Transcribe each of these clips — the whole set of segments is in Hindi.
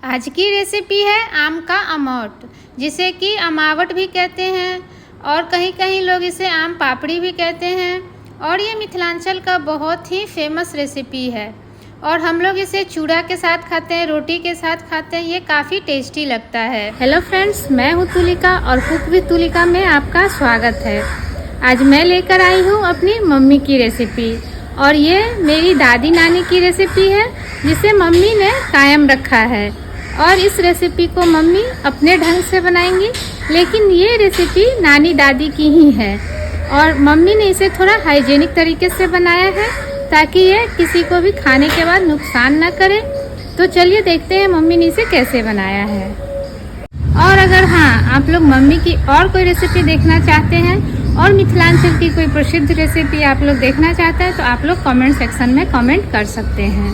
आज की रेसिपी है आम का अमौट, जिसे कि अमावट भी कहते हैं और कहीं कहीं लोग इसे आम पापड़ी भी कहते हैं। और ये मिथिलांचल का बहुत ही फेमस रेसिपी है और हम लोग इसे चूड़ा के साथ खाते हैं, रोटी के साथ खाते हैं। ये काफ़ी टेस्टी लगता है। हेलो फ्रेंड्स, मैं हूँ तुलिका और कुक विद तुलिका में आपका स्वागत है। आज मैं लेकर आई हूँ अपनी मम्मी की रेसिपी और ये मेरी दादी नानी की रेसिपी है जिसे मम्मी ने कायम रखा है। और इस रेसिपी को मम्मी अपने ढंग से बनाएंगी, लेकिन ये रेसिपी नानी दादी की ही है और मम्मी ने इसे थोड़ा हाइजीनिक तरीके से बनाया है ताकि ये किसी को भी खाने के बाद नुकसान ना करे। तो चलिए देखते हैं मम्मी ने इसे कैसे बनाया है। और अगर आप लोग मम्मी की और कोई रेसिपी देखना चाहते हैं और मिथिलांचल की कोई प्रसिद्ध रेसिपी आप लोग देखना चाहते हैं तो आप लोग कमेंट सेक्शन में कमेंट कर सकते हैं।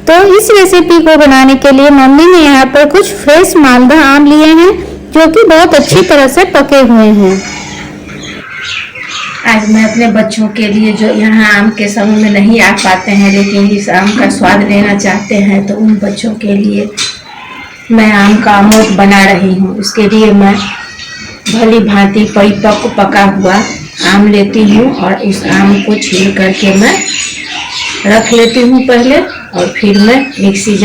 तो इस रेसिपी को बनाने के लिए मम्मी ने यहाँ पर कुछ फ्रेश मालदा आम लिए हैं जो कि बहुत अच्छी तरह से पके हुए हैं। आज मैं अपने बच्चों के लिए जो यहाँ आम के समय में नहीं आ पाते हैं लेकिन इस आम का स्वाद लेना चाहते हैं, तो उन बच्चों के लिए मैं आम का अमौट बना रही हूँ। इसके लिए मैं भली भांति परिपक्व पका हुआ आम लेती हूँ और इस आम को छील करके मैं रख लेती हूँ पहले, और फिर मैं मिक्सी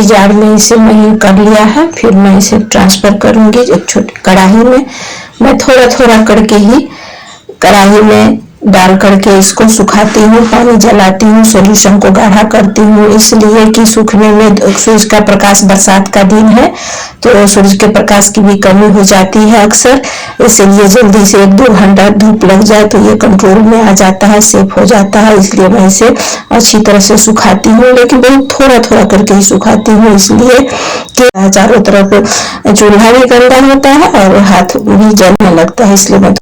जार में इसे महीन कर लिया है। फिर मैं इसे ट्रांसफर करूंगी एक छोटी कढ़ाई में। मैं थोड़ा थोड़ा करके ही कढ़ाई में डाल करके इसको सुखाती हूँ, पानी जलाती हूँ, सॉल्यूशन को गाढ़ा करती हूँ, इसलिए कि सूखने में सूरज का प्रकाश, बरसात का दिन है तो सूरज के प्रकाश की भी कमी हो जाती है अक्सर, इसलिए जल्दी से 1-2 घंटा धूप लग जाए तो ये कंट्रोल में आ जाता है, सेफ हो जाता है। इसलिए मैं इसे अच्छी तरह से सुखाती हूँ, लेकिन बहुत थोड़ा थोड़ा करके ही सुखाती हूँ, इसलिए कि चारों तरफ चूल्हा भी गंदा होता है और हाथ भी जलने लगता है, इसलिए मैं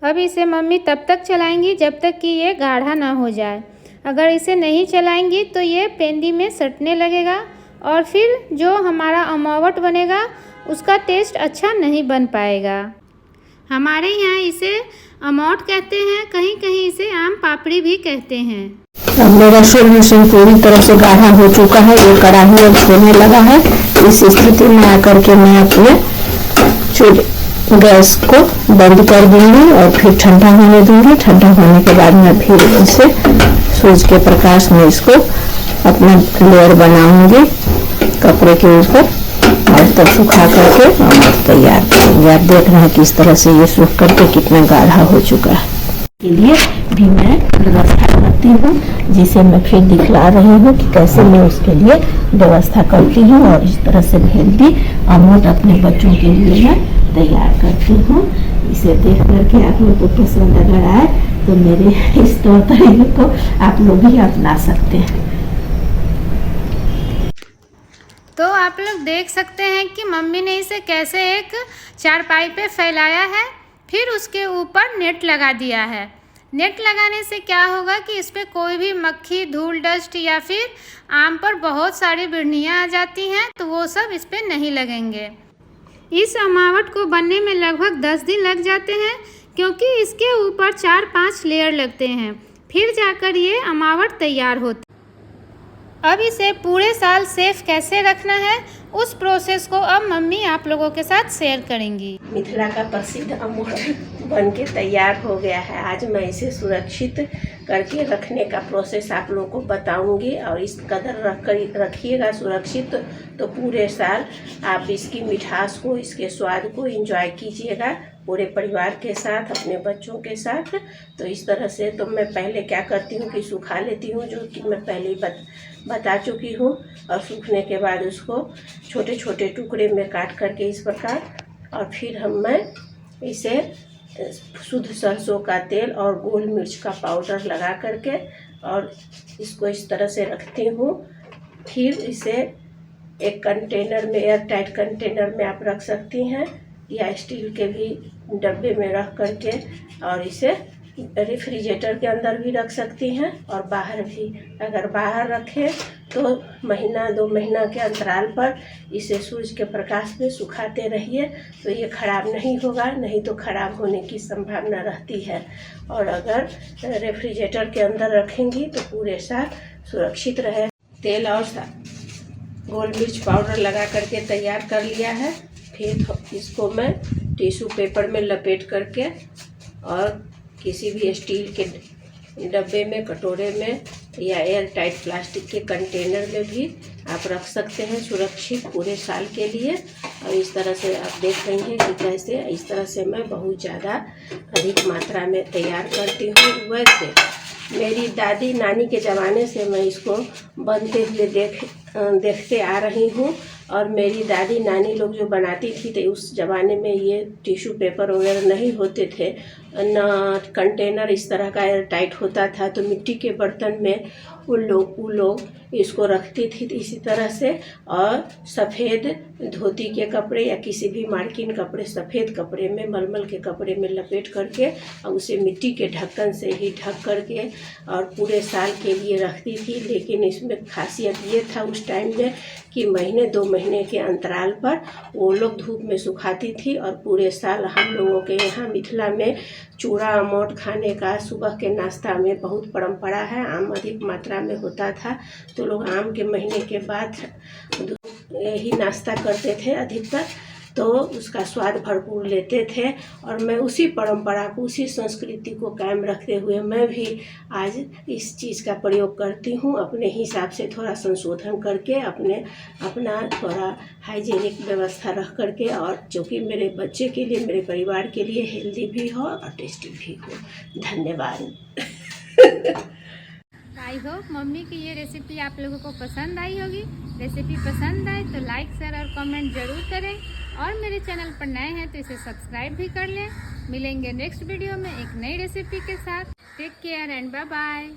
अब इसे मम्मी तब तक चलाएंगी जब तक कि ये गाढ़ा ना हो जाए। अगर इसे नहीं चलाएंगी तो ये पेंदी में सटने लगेगा और फिर जो हमारा अमावट बनेगा उसका टेस्ट अच्छा नहीं बन पाएगा। हमारे यहाँ इसे अमौट कहते हैं, कहीं कहीं इसे आम पापड़ी भी कहते हैं। अब मेरा सॉल्यूशन पूरी तरह से गाढ़ा हो चुका है, ये कढ़ाई अब होने लगा है। इस स्थिति में आकर के मैं अपने चूल्हे गैस को बंद कर दूंगी और फिर ठंडा होने दूंगी। ठंडा होने के बाद मैं फिर इसे सूरज के प्रकाश में इसको अपना लेयर बनाऊंगी कपड़े के ऊपर और तब सुखा करके तैयार करेंगे। आप देख रहे हैं किस तरह से ये सूख करके कितना गाढ़ा हो चुका है। के लिए भी मैं व्यवस्था करती हूँ, जिसे मैं फिर दिखला रही हूँ कि कैसे मैं उसके लिए व्यवस्था करती हूँ और इस तरह से हेल्दी अमौट अपने बच्चों के लिए मैं तैयार करती हूँ। इसे देख करके आप लोग को पसंद अगर आए तो मेरे इस तौर तरीके को आप लोग भी अपना सकते हैं। तो आप लोग देख सकते हैं कि मम्मी ने इसे कैसे एक चारपाई पे फैलाया है, फिर उसके ऊपर नेट लगा दिया है। नेट लगाने से क्या होगा कि इस पर कोई भी मक्खी, धूल, डस्ट या फिर आम पर बहुत सारी बिड़नियाँ आ जाती हैं तो वो सब इस पर नहीं लगेंगे। इस अमावट को बनने में लगभग 10 दिन लग जाते हैं क्योंकि इसके ऊपर 4-5 लेयर लगते हैं, फिर जाकर ये अमावट तैयार होती। अब इसे पूरे साल सेफ कैसे रखना है उस प्रोसेस को अब मम्मी आप लोगों के साथ शेयर करेंगी। मिथिला का प्रसिद्ध अमौट बन के तैयार हो गया है। आज मैं इसे सुरक्षित करके रखने का प्रोसेस आप लोगों को बताऊंगी और इस कदर रखिएगा सुरक्षित तो पूरे साल आप इसकी मिठास को, इसके स्वाद को एंजॉय कीजिएगा पूरे परिवार के साथ, अपने बच्चों के साथ। तो इस तरह से तो मैं पहले क्या करती हूँ कि सुखा लेती हूँ, जो कि मैं पहले ही बता चुकी हूँ, और सूखने के बाद उसको छोटे छोटे टुकड़े में काट करके इस प्रकार, और फिर मैं इसे शुद्ध सरसों का तेल और गोल मिर्च का पाउडर लगा करके और इसको इस तरह से रखती हूँ। फिर इसे एक कंटेनर में, एयर टाइट कंटेनर में आप रख सकती हैं या स्टील के भी डब्बे में रख करके और इसे रेफ्रिजरेटर के अंदर भी रख सकती हैं और बाहर भी। अगर बाहर रखें तो महीना 2 महीना के अंतराल पर इसे सूरज के प्रकाश में सुखाते रहिए, तो ये खराब नहीं होगा, नहीं तो खराब होने की संभावना रहती है। और अगर रेफ्रिजरेटर के अंदर रखेंगी तो पूरे साल सुरक्षित रहे। तेल और गोल मिर्च पाउडर लगा करके तैयार कर लिया है। फिर इसको मैं टिश्यू पेपर में लपेट करके और किसी भी स्टील के डब्बे में, कटोरे में या एयर टाइट प्लास्टिक के कंटेनर में भी आप रख सकते हैं सुरक्षित पूरे साल के लिए। और इस तरह से आप देख रही हैं कि कैसे इस तरह से मैं बहुत ज़्यादा अधिक मात्रा में तैयार करती हूँ। वैसे मेरी दादी नानी के ज़माने से मैं इसको बनते हुए देखते आ रही हूँ। और मेरी दादी नानी लोग जो बनाती थी तो उस ज़माने में ये टिश्यू पेपर वगैरह नहीं होते थे, न कंटेनर इस तरह का एयर टाइट होता था, तो मिट्टी के बर्तन में वो लोग इसको रखती थी इसी तरह से। और सफ़ेद धोती के कपड़े या किसी भी मार्किन कपड़े, सफ़ेद कपड़े में, मलमल के कपड़े में लपेट करके और उसे मिट्टी के ढक्कन से ही ढक करके और पूरे साल के लिए रखती थी। लेकिन इसमें खासियत ये था उस टाइम में कि महीने 2 महीने के अंतराल पर वो लोग धूप में सुखाती थी। और पूरे साल हम लोगों के यहाँ मिथिला में चूड़ा अमौट खाने का सुबह के नाश्ता में बहुत परंपरा है। आम अधिक मात्रा में होता था, तो लोग आम के महीने के बाद यही नाश्ता करते थे अधिकतर, तो उसका स्वाद भरपूर लेते थे। और मैं उसी परंपरा को, उसी संस्कृति को कायम रखते हुए मैं भी आज इस चीज़ का प्रयोग करती हूँ, अपने हिसाब से थोड़ा संशोधन करके, अपना थोड़ा हाइजीनिक व्यवस्था रख करके, और जो कि मेरे बच्चे के लिए, मेरे परिवार के लिए हेल्दी भी हो और टेस्टी भी हो। धन्यवाद। आई होप मम्मी की ये रेसिपी आप लोगों को पसंद आई होगी। रेसिपी पसंद आए तो लाइक, शेयर और कमेंट ज़रूर करें। और मेरे चैनल पर नए हैं तो इसे सब्सक्राइब भी कर लें। मिलेंगे नेक्स्ट वीडियो में एक नई रेसिपी के साथ। Take care and bye bye.